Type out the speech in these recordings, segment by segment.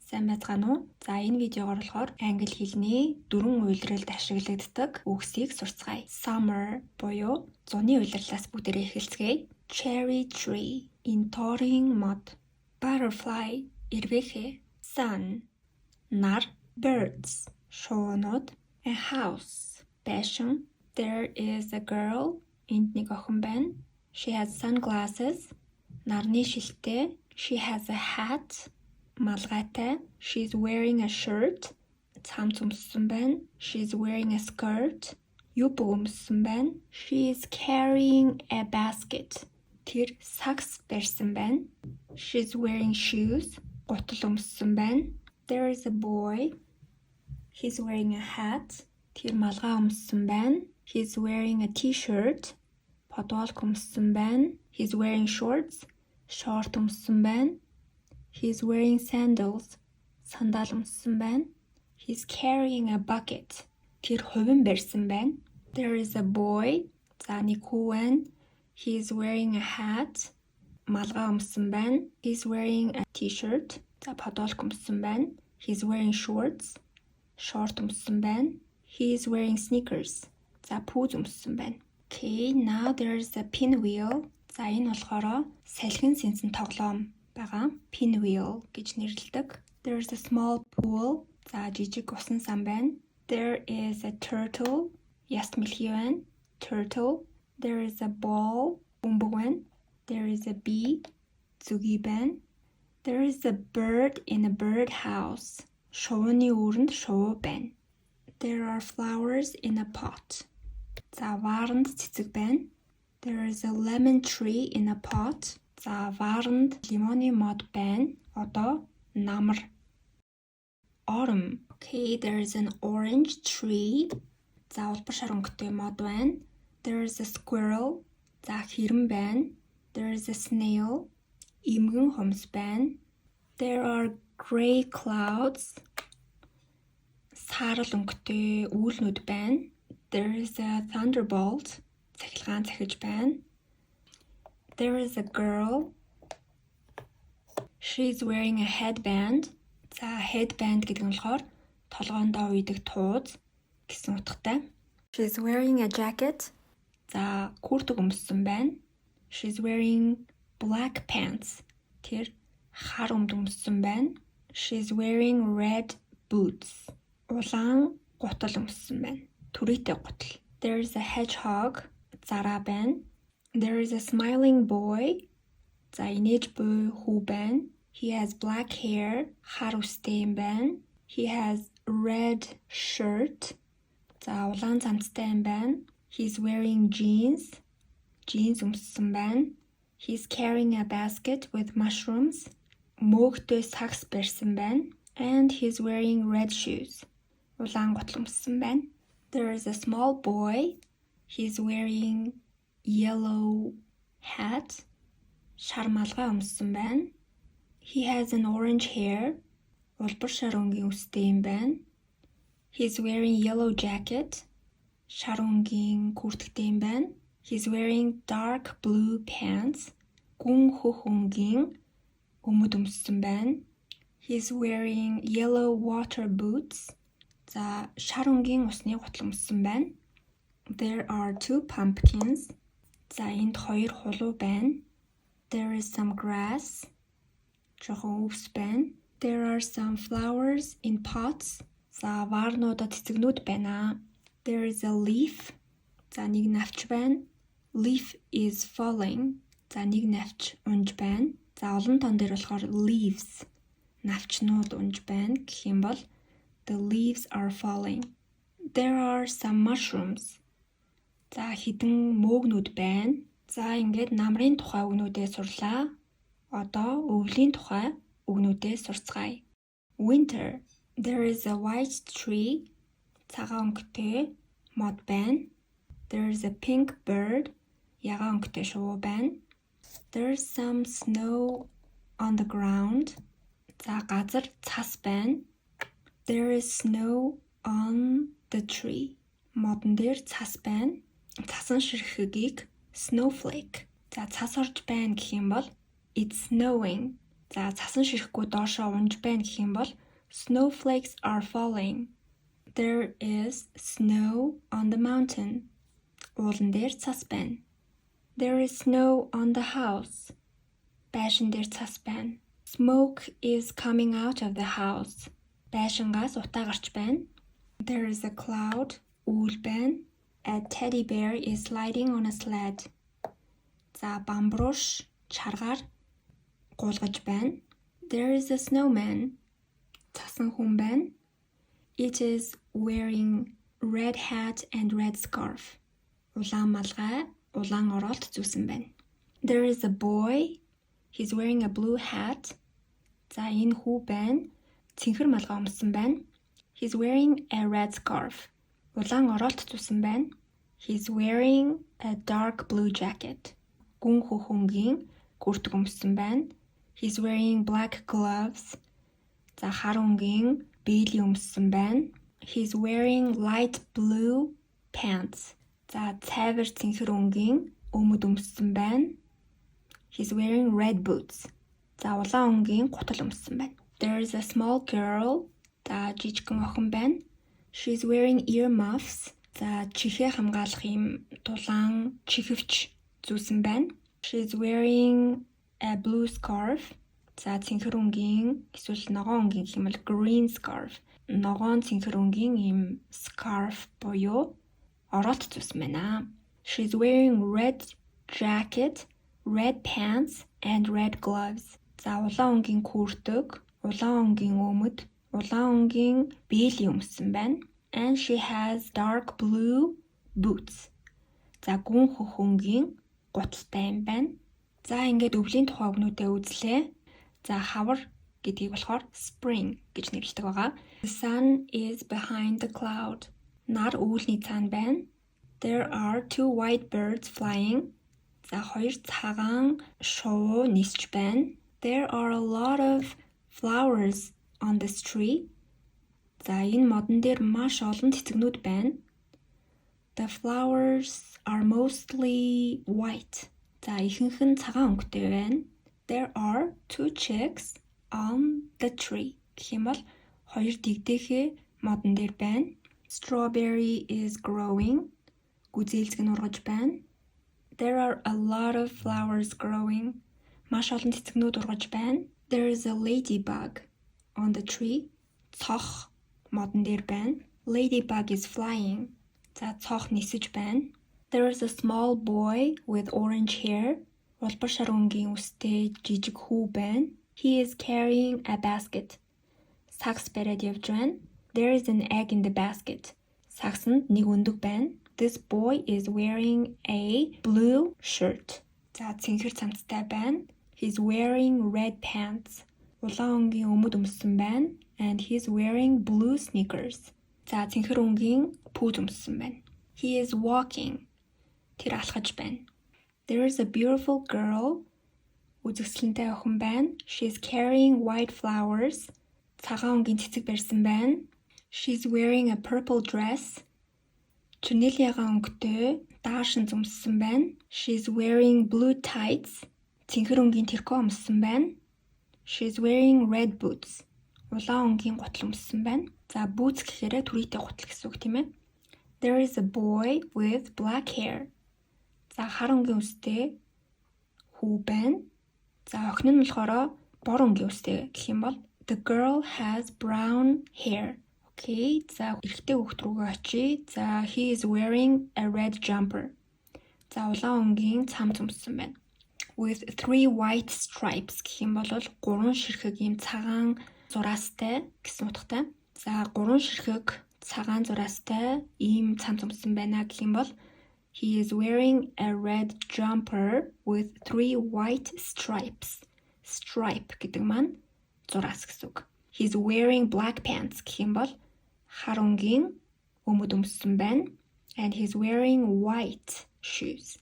Сайн байцгаана уу? За энэ видеогоор болохоор англи хэлний дөрвөн үйлрэлд ашиглагддаг үгсийг сурцгаая. Summer буюу зуны улирлаас бүгдээрээ эхэлцгээе. Cherry tree инторын мод. Butterfly эрвэхэ. Sun нар. Birds шуунууд. A house байшин. There is a girl энд нэг охин байна. She has sunglasses нарны шилтэй. She has a hat малгайтай. She's wearing a shirt цамц өмссөн байна. She's wearing a skirt юб өмссөн байна. She is carrying a basket тэр сакс барьсан байна. She's wearing shoes гутал өмссөн байна. There is a boy he's wearing a hat тэр малгай өмссөн байна. He's wearing a t-shirt подвалк өмссөн байна. He's wearing shorts шорт өмссөн байна. He's wearing sandals сандал өмссөн байна. He's carrying a bucket тэр хувин барьсан байна. There is a boy за нэг хүү байна. He's wearing a hat малгай өмссөн байна. He's wearing a t-shirt за подвалк өмссөн байна. He's wearing shorts шорт өмссөн байна. He's wearing sneakers за пүүз өмссөн байна. Okay, now there's a pinwheel. За энэ болохоор салхин сэнсэн тоглоом байгаа. Pinwheel гэж нэрлэдэг. There's a small pool. За жижиг усан сан байна. There is a turtle. Яст мэлхий байна. Turtle. There is a ball. Бөмбөг байна. There is a bee. Зүгий байна. There is a bird in a bird house. Шувууны үүрэнд шувуу байна. There are flowers in a pot. За вааранд цэцэг байна. There is a lemon tree in a pot. За вааранд лимоны мод байна. Одоо намар. Autumn. Okay, there is an orange tree. За улбар шар өнгөтэй мод байна. There is a squirrel. За хэрэм байна. There is a snail. Имгэн хомс байна. There are gray clouds. Саарал өнгөтэй үүлнүүд байна. There is a thunderbolt. Цахилгаан цахиж байна. There is a girl. She's wearing a headband. За headband гэдэг нь болохоор толгоондоо үйдэг тууз гэсэн утгатай. She's wearing a jacket. За күртэг өмссөн байна. She's wearing black pants. Тэр хар өмд өмссөн байна. She's wearing red boots. Улаан гутал өмссөн байна. Түрээтэй гутал. There is a hedgehog. Зараа байна. There is a smiling boy. За инээж буй хүү байна. He has black hair. Хар үстэй юм байна. He has red shirt. За улаан цамцтай юм байна. He's wearing jeans. Jeans өмссөн байна. He's carrying a basket with mushrooms. Мөөгтэй сакс барьсан байна. And he's wearing red shoes. Улаан гутал өмссөн байна. There is a small boy. He's wearing yellow hat. Шар малгай өмссөн байна. He has an orange hair. Улбар шар өнгийн үстэй юм байна. He's wearing yellow jacket. Шар өнгийн күртэгтэй юм байна. He's wearing dark blue pants. Гүн хөх өнгийн өмд өмссөн байна. He's wearing yellow water boots. За шар өнгийн усны гутал өмссөн байна. There are two pumpkins. За энд хоёр хулуу байна. There is some grass. Жохон өвс байна. There are some flowers in pots. За ваарнуудад цэцэгнүүд байна. There is a leaf. За нэг навч байна. Leaf is falling. За нэг навч унж байна. За олон тон дээр болохоор leaves навчнууд унж байна гэх юм бол the leaves are falling. There are some mushrooms. За хідэн мөөгнүүд байна. За ингээд намрын тухай үгнүүдээ сурлаа. Одоо өвлийн тухай үгнүүдээ сурцгаая. Winter. There is a white tree. Цагаан өнгөтэй мод байна. There is a pink bird. Ягаан өнгөтэй шувуу байна. There's some snow on the ground. За газар цас байна. There is snow on the tree. Модон дээр цас байна. Цасан ширхгийг snowflake. За цас орж байна гэх юм бол it's snowing За цасан ширхэггүй доошоо унж байна гэх юм бол snowflakes are falling. There is snow on the mountain. Уулан дээр цас байна. There is snow on the house. Байшин дээр цас байна. Smoke is coming out of the house. Байшингаас утаа гарч байна. There is a cloud. Үүл байна. A teddy bear is sliding on a sled. За бамбууш чаргаар гулгаж байна. There is a snowman. Цасан хүн байна. It is wearing red hat and red scarf. Улаан малгай, улаан оролт зүүсэн байна. There is a boy. He's wearing a blue hat. За энэ хүү байна. Цэнхэр малгай өмссөн байна. He's wearing a red scarf. Улаан оролт зүүсэн байна. He's wearing a dark blue jacket. Гүн хөхөнгийн күртэг өмссөн байна. He's wearing black gloves. За хар өнгийн биелийн өмссөн байна. He's wearing light blue pants. За цайвар цэнхэр өнгийн өмд өмссөн байна. He's wearing red boots. За улаан өнгийн гутал өмссөн байна. There is a small girl. За жижигхэн охин байна. She's wearing earmuffs. За чихээ хамгаалах юм дулаан чихвч зүүсэн байна. She's wearing a blue scarf. За цэнхэр өнгийн эсвэл ногоон өнгийн гэх юм бол green scarf. Ногоон цэнхэр өнгийн ийм scarf буюу оролт зүүсэн байна. She's wearing red jacket, red pants and red gloves. За улаан өнгийн күртэг, улаан өнгийн өмд, улаан өнгийн биелийн өмссөн байна. And she has dark blue boots. За гүн хөхөнгийн гуталтай юм байна. За ингээд өвлийн тухай өгнүүдээ үзлээ. За хавар гэдгийг болохоор spring гэж нэрлэдэг байгаа. The sun is behind the cloud. Нар үүлний цаана байна. There are two white birds flying. За хоёр цагаан шувуу нисч байна. There are a lot of flowers on this tree. За энэ модон дээр маш олон цэцэгнүүд байна. The flowers are mostly white. За ихэнх нь цагаан өнгөтэй байна. There are two chicks on the tree. Гэх юм бол хоёр дэгдэхээ модон дээр байна. Strawberry is growing. Гүзээлзэг нь ургаж байна. There are a lot of flowers growing. Маш олон цэцэгнүүд ургаж байна. There is a ladybug on the tree. Цох модон дээр байна. Ladybug is flying. За цох нисэж байна. There is a small boy with orange hair. Улбар шар өнгийн үстэй жижиг хүү байна. He is carrying a basket. Сакс бариад явж байна. There is an egg in the basket. Саксанд нэг өндөг байна. This boy is wearing a blue shirt. За цэнхэр цамцтай байна. He's wearing red pants. Улаан өнгийн өмд өмссөн байна. And he's wearing blue sneakers. За цэнхэр өнгийн пүүз өмссөн байна. He is walking. Тэр алхаж байна. There is a beautiful girl. Үзэгсэлэнтэй охин байна. She's carrying white flowers. Цагаан өнгийн цэцэг барьсан байна. She's wearing a purple dress. Чүнэлияга өнгөтэй даашин зүмссэн байна. She's wearing blue tights. Цэнхэр өнгийн трико өмссөн байна. She's wearing red boots. Улаан өнгийн гутал өмссөн байна. За boots гэхээр түрийтэй гутал гэсэн үг тийм ээ. There is a boy with black hair. За хар өнгийн үстэй хүү байна. За охин нь болохоор бор өнгийн үстэй гэх юм бол the girl has brown hair. Okay. За эрэгтэй хүүхэд рүүгээ очие. За he is wearing a red jumper. За улаан өнгийн цам зүмссэн байна. With 3 white stripes гэх юм бол 3 ширхэг ийм цагаан зураастай гэсэн утгатай. За 3 ширхэг цагаан зураастай ийм цам зүмссэн байна гэх юм бол he is wearing a red jumper with 3 white stripes. Stripe гэдэг маань зураас гэсэн үг. He's wearing black pants гэх юм бол хар өнгийн өмд өмссөн байна. And he's wearing white shoes.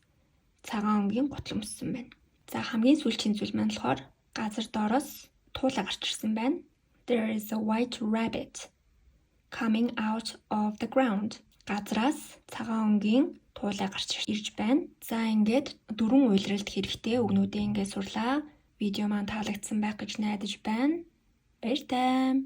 Цагаан өнгийн гутал өмссөн байна. За хамгийн сүүлчийн зүйл маань болохоор газар доороос туулаа гарч ирсэн байна. There is a white rabbit coming out of the ground. Газраас цагаан өнгийн туулаа гарч ирж байна. За ингээд 4 уйлралт хэрэгтэй өгнүүдээ ингээд сурлаа. Видео маань таалагдсан байх гэж найдаж байна. Баяртай.